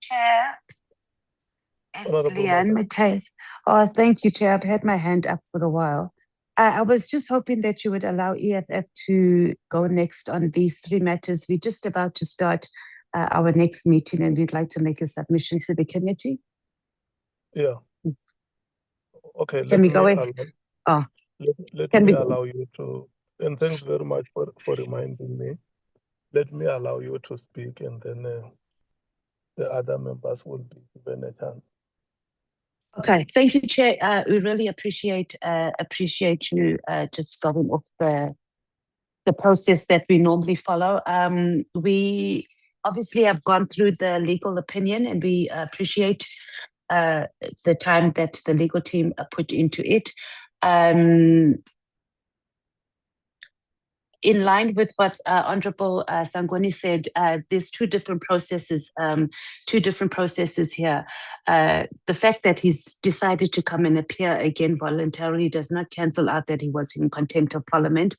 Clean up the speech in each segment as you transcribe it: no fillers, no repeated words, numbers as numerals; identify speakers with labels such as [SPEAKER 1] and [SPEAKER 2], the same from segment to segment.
[SPEAKER 1] Chair. It's
[SPEAKER 2] Honorable
[SPEAKER 1] Leanne Matthijs. Oh, thank you, Chair. I've had my hand up for a while. I was just hoping that you would allow EFF to go next on these three matters. We're just about to start our next meeting, and we'd like to make a submission to the committee.
[SPEAKER 2] Yeah. Okay.
[SPEAKER 1] Can we go in?
[SPEAKER 2] Let me allow you to, and thanks very much for reminding me. Let me allow you to speak, and then the other members will be given a chance.
[SPEAKER 1] Okay, thank you, Chair. We really appreciate you just going off the process that we normally follow. We obviously have gone through the legal opinion, and we appreciate the time that the legal team put into it. In line with what Honorable Sangoni said, there's two different processes here. The fact that he's decided to come and appear again voluntarily does not cancel out that he was in contempt of Parliament.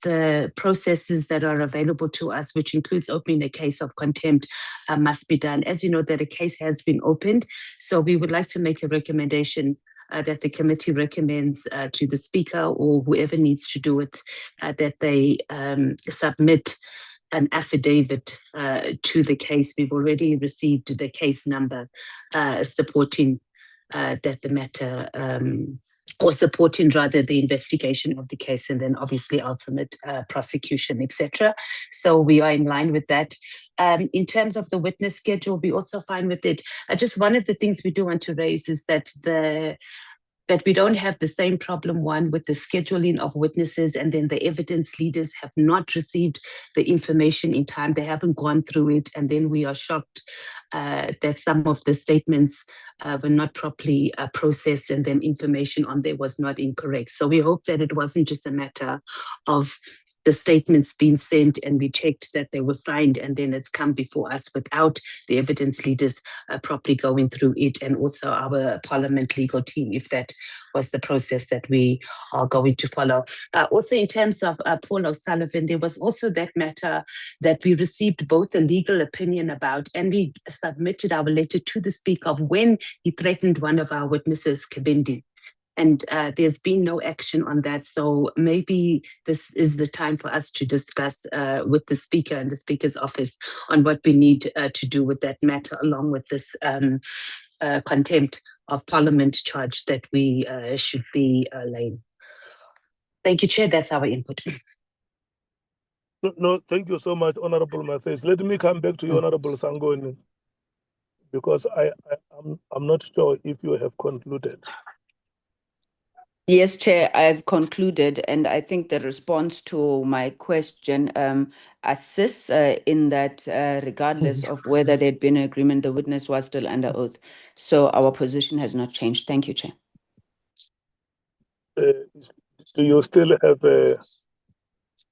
[SPEAKER 1] The processes that are available to us, which includes opening a case of contempt, must be done. As you know, that a case has been opened, so we would like to make a recommendation that the committee recommends to the Speaker or whoever needs to do it, that they submit an affidavit to the case. We've already received the case number supporting that the matter, or supporting rather the investigation of the case, and then obviously ultimate prosecution, etc. So we are in line with that. In terms of the witness schedule, we're also fine with it. Just one of the things we do want to raise is that that we don't have the same problem, one, with the scheduling of witnesses, and then the evidence leaders have not received the information in time. They haven't gone through it, and then we are shocked that some of the statements were not properly processed, and then information on there was not incorrect. So we hope that it wasn't just a matter of the statements being sent and we checked that they were signed, and then it's come before us without the evidence leaders properly going through it, and also our Parliament legal team, if that was the process that we are going to follow. Also, in terms of Paul O'Sullivan, there was also that matter that we received both a legal opinion about, and we submitted our letter to the Speaker of when he threatened one of our witnesses, Kabindi. And there's been no action on that. So maybe this is the time for us to discuss with the Speaker and the Speaker's office on what we need to do with that matter, along with this contempt of Parliament charge that we should be laying. Thank you, Chair. That's our input.
[SPEAKER 2] No, thank you so much, Honorable Matthijs. Let me come back to you, Honorable Sangoni, because I'm not sure if you have concluded.
[SPEAKER 3] Yes, Chair, I've concluded, and I think the response to my question assists in that regardless of whether there'd been an agreement, the witness was still under oath. So our position has not changed. Thank you, Chair.
[SPEAKER 2] Do you still have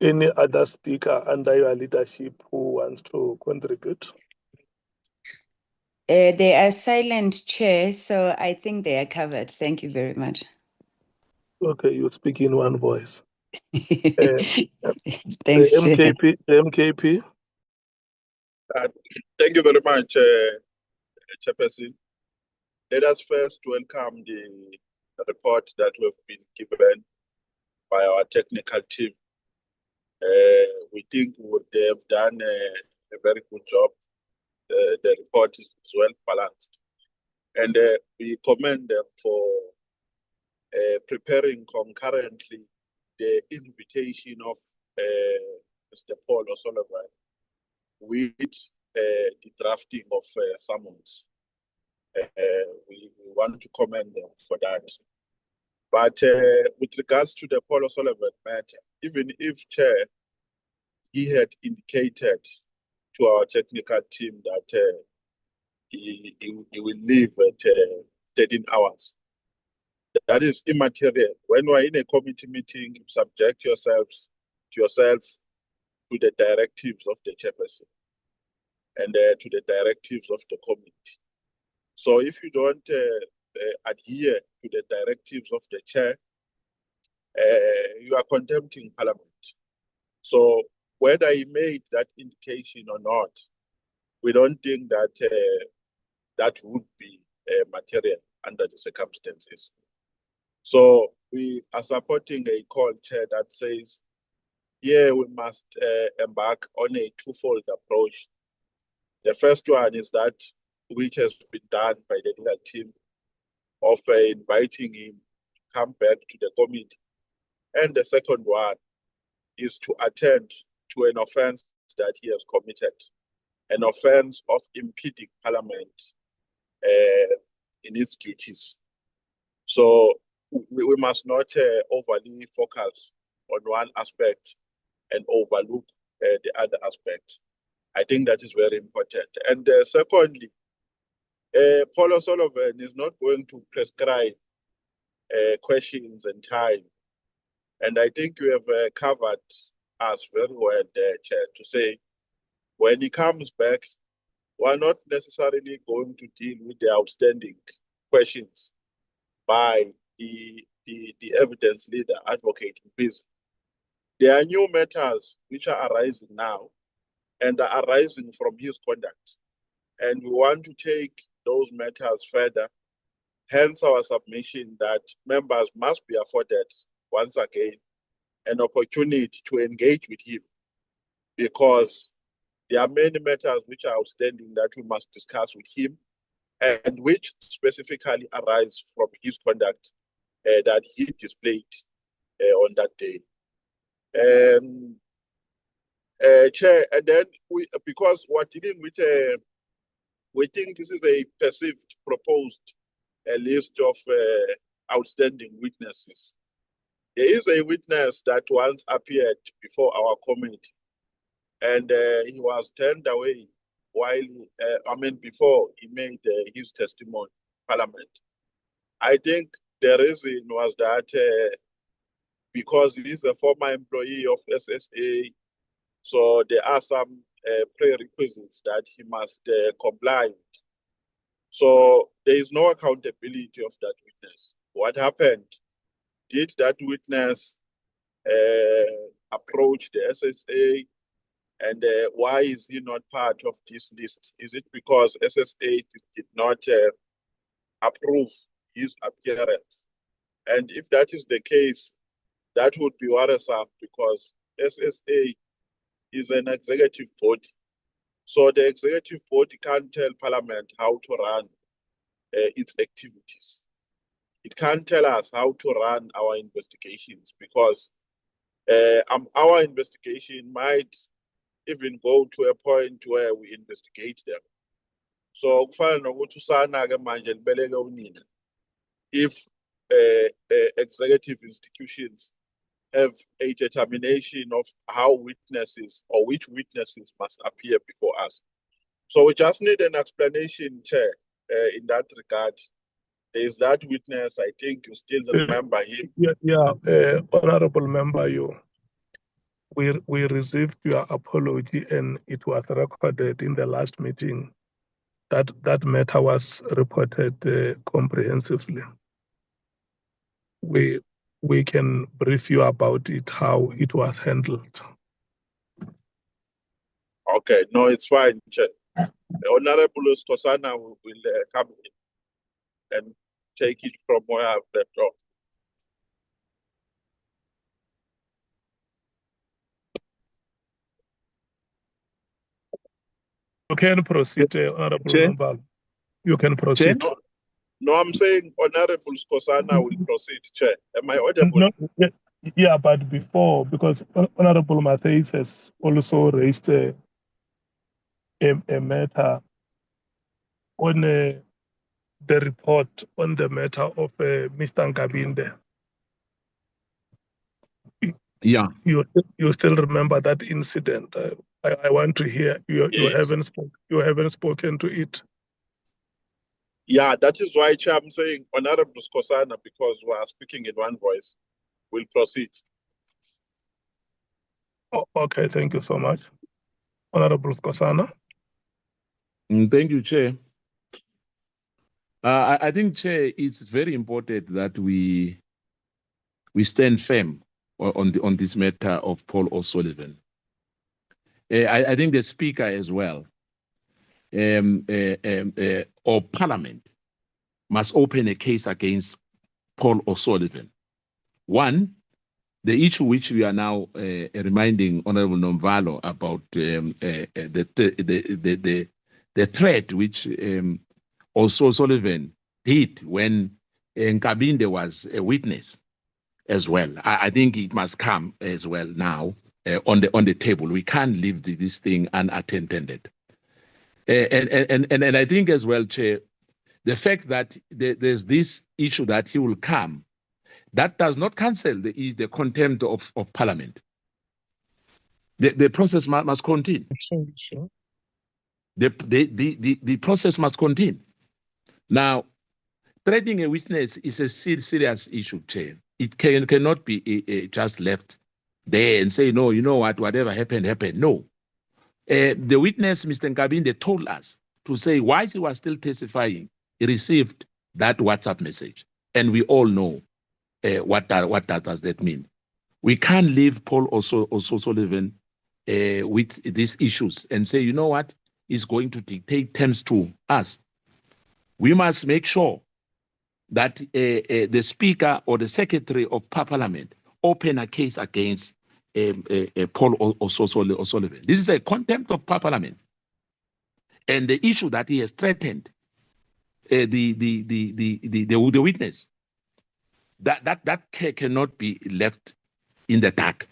[SPEAKER 2] any other speaker under your leadership who wants to contribute?
[SPEAKER 3] They are silent, Chair, so I think they are covered. Thank you very much.
[SPEAKER 2] Okay, you speak in one voice.
[SPEAKER 3] Thanks,
[SPEAKER 2] MKP. MKP.
[SPEAKER 4] Thank you very much, Chairperson. Let us first welcome the report that we've been given by our technical team. We think they have done a very good job. The report is well balanced, and we commend them for preparing concurrently the invitation of Mr. Paul O'Sullivan with the drafting of summons. We want to commend them for that. But with regards to the Paul O'Sullivan matter, even if Chair, he had indicated to our technical team that he will leave at 13 hours. That is immaterial. When we're in a committee meeting, you subject yourself to the directives of the chairperson and to the directives of the committee. So if you don't adhere to the directives of the chair, you are contempting Parliament. So whether he made that indication or not, we don't think that that would be material under the circumstances. So we are supporting a call, Chair, that says, here we must embark on a twofold approach. The first one is that which has been done by the legal team of inviting him to come back to the committee. And the second one is to attend to an offense that he has committed, an offense of impeding Parliament in its duties. So we must not overly focus on one aspect and overlook the other aspect. I think that is very important. And secondly, Paul O'Sullivan is not going to prescribe questions and time. And I think you have covered us very well there, Chair, to say when he comes back, we're not necessarily going to deal with the outstanding questions by the evidence leader, Advocate MPs. There are new matters which are arising now and are arising from his conduct. And we want to take those matters further. Hence our submission that members must be afforded, once again, an opportunity to engage with him, because there are many matters which are outstanding that we must discuss with him and which specifically arise from his conduct that he displayed on that day. Chair, and then because we're dealing with we think this is a perceived proposed list of outstanding witnesses. There is a witness that once appeared before our committee, and he was turned away while, before he made his testimony in Parliament. I think the reason was that because he's a former employee of SSA, so there are some prerequisites that he must comply with. So there is no accountability of that witness. What happened? Did that witness approach the SSA? And why is he not part of this list? Is it because SSA did not approve his appearance? And if that is the case, that would be worrisome, because SSA is an executive body. So the executive body can't tell Parliament how to run its activities. It can't tell us how to run our investigations, because our investigation might even go to a point where we investigate them. So if executive institutions have a determination of how witnesses or which witnesses must appear before us. So we just need an explanation, Chair, in that regard. There is that witness, I think you still remember him.
[SPEAKER 2] Honorable member, we received your apology and it was recorded in the last meeting. That matter was reported comprehensively. We can brief you about it, how it was handled.
[SPEAKER 4] Okay, no, it's fine, Chair. Honorable Skosana will come in and take it from where I've left off.
[SPEAKER 2] You can proceed, Honorable member. You can proceed.
[SPEAKER 4] No, I'm saying Honorable Skosana will proceed, Chair. Am I audible?
[SPEAKER 2] No, yeah, but before, because Honorable Matthijs has also raised a matter on the report on the matter of Mr. Nkabinde.
[SPEAKER 5] Yeah.
[SPEAKER 2] You still remember that incident? I want to hear you.
[SPEAKER 4] Yes.
[SPEAKER 2] You haven't spoken to it.
[SPEAKER 4] Yeah, that is why, Chair, I'm saying Honorable Skosana, because we are speaking in one voice, will proceed.
[SPEAKER 2] Oh, okay, thank you so much. Honorable Skosana.
[SPEAKER 5] Thank you, Chair. I think, Chair, it's very important that we stand firm on this matter of Paul O'Sullivan. I think the Speaker as well or Parliament must open a case against Paul O'Sullivan. One, the issue which we are now reminding Honorable Nomvalo about the threat which O'Sullivan did when Nkabinde was a witness as well. I think it must come as well now on the table. We can't leave this thing unattended. And I think as well, Chair, the fact that there's this issue that he will come, that does not cancel the contempt of Parliament. The process must continue. The process must continue. Now, threatening a witness is a serious issue, Chair. It cannot be just left there and say, no, you know what, whatever happened, happened. No. The witness, Mr. Nkabinde, told us to say why he was still testifying, he received that WhatsApp message. And we all know what does that mean. We can't leave Paul O'Sullivan with these issues and say, you know what, is going to dictate terms to us. We must make sure that the Speaker or the Secretary of Parliament open a case against Paul O'Sullivan. This is a contempt of Parliament, and the issue that he has threatened the witness, that cannot be left in the dark.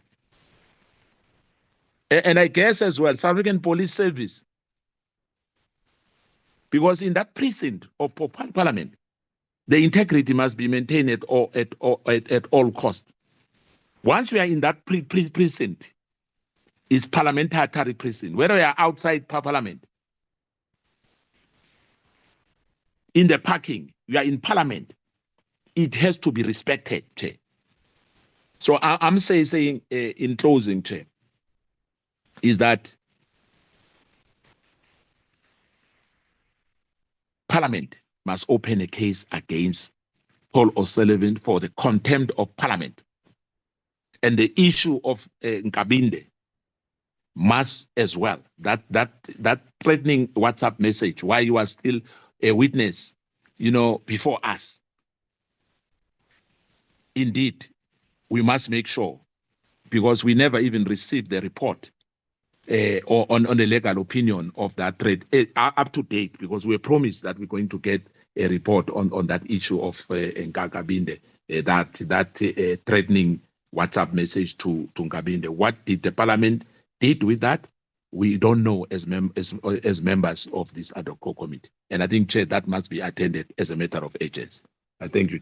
[SPEAKER 5] And I guess as well, South African Police Service, because in that precinct of Parliament, the integrity must be maintained at all costs. Once we are in that precinct, it's parliamentary precinct. Whether we are outside Parliament, in the parking, we are in Parliament, it has to be respected, Chair. So I'm saying in closing, Chair, is that Parliament must open a case against Paul O'Sullivan for the contempt of Parliament. And the issue of Nkabinde must as well, that threatening WhatsApp message while you are still a witness, before us. Indeed, we must make sure, because we never even received the report or on the legal opinion of that threat up to date, because we were promised that we're going to get a report on that issue of Nkabinde, that threatening WhatsApp message to Nkabinde. What did the Parliament did with that? We don't know as members of this ad hoc committee. And I think, Chair, that must be attended as a matter of urgency. I thank you, Chair.